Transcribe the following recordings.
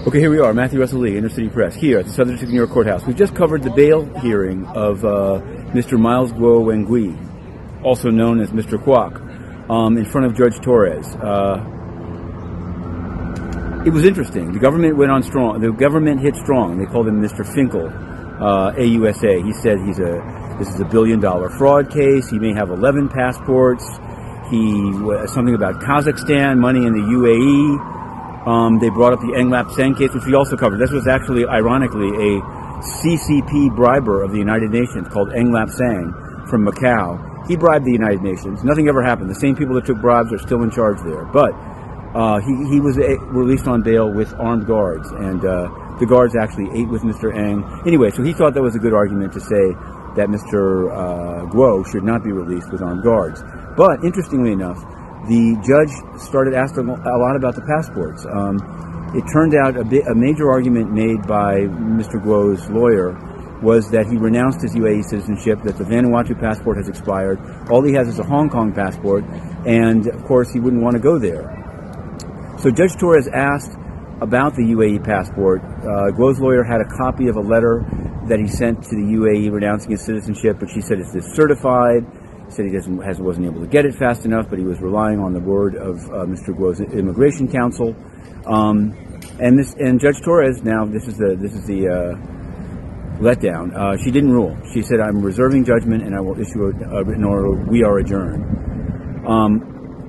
Okay, here we are, Matthew Russell Lee, Inner City Press, here at the Southern District of New York Courthouse. We just covered the bail hearing of Mr. Miles Guo Wengui, also known as Mr. Kwok, in front of Judge Torres. It was interesting. The government went on strong. The government hit strong. They called him Mr. Finkel, AUSA. He said this is $1 billion fraud case. He may have 11 passports. Something about Kazakhstan, money in the UAE. They brought up the Eng Lap Seng case, which we also covered. This was actually, ironically, a CCP briber of the United Nations called Eng Lap Seng from Macau. He bribed the United Nations. Nothing ever happened. The same people that took bribes are still in charge there. But he was released on bail with armed guards, and the guards actually ate with Mr. Eng. Anyway, so he thought that was a good argument to say that Mr. Guo should not be released with armed guards. But interestingly enough, the judge started asking a lot about the passports. It turned out a major argument made by Mr. Guo's lawyer was that he renounced his UAE citizenship, that the Vanuatu passport has expired. All he has is a Hong Kong passport, and of course he wouldn't want to go there. So Judge Torres asked about the UAE passport. Guo's lawyer had a copy of a letter that he sent to the UAE renouncing his citizenship, but she said it's discertified. Said he wasn't able to get it fast enough, but he was relying on the word of Mr. Guo's immigration counsel. And Judge Torres, now this is the letdown. She didn't rule. She said, "I'm reserving judgment, and I will issue a written order. We are adjourned."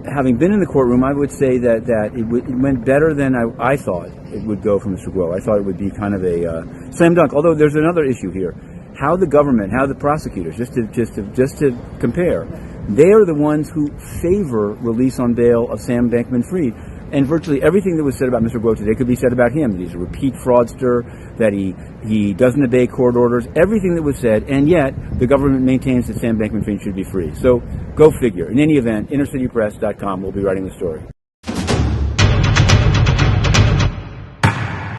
Having been in the courtroom, I would say that it went better than I thought it would go for Mr. Guo. I thought it would be kind of a slam dunk. Although there's another issue here. How the government, how the prosecutors, just to compare, they are the ones who favor release on bail of Sam Bankman-Fried. And virtually everything that was said about Mr. Guo today could be said about him. That he's a repeat fraudster, that he doesn't obey court orders, everything that was said, and yet the government maintains that Sam Bankman-Fried should be free. So go figure. In any event, InnerCityPress.com will be writing the story.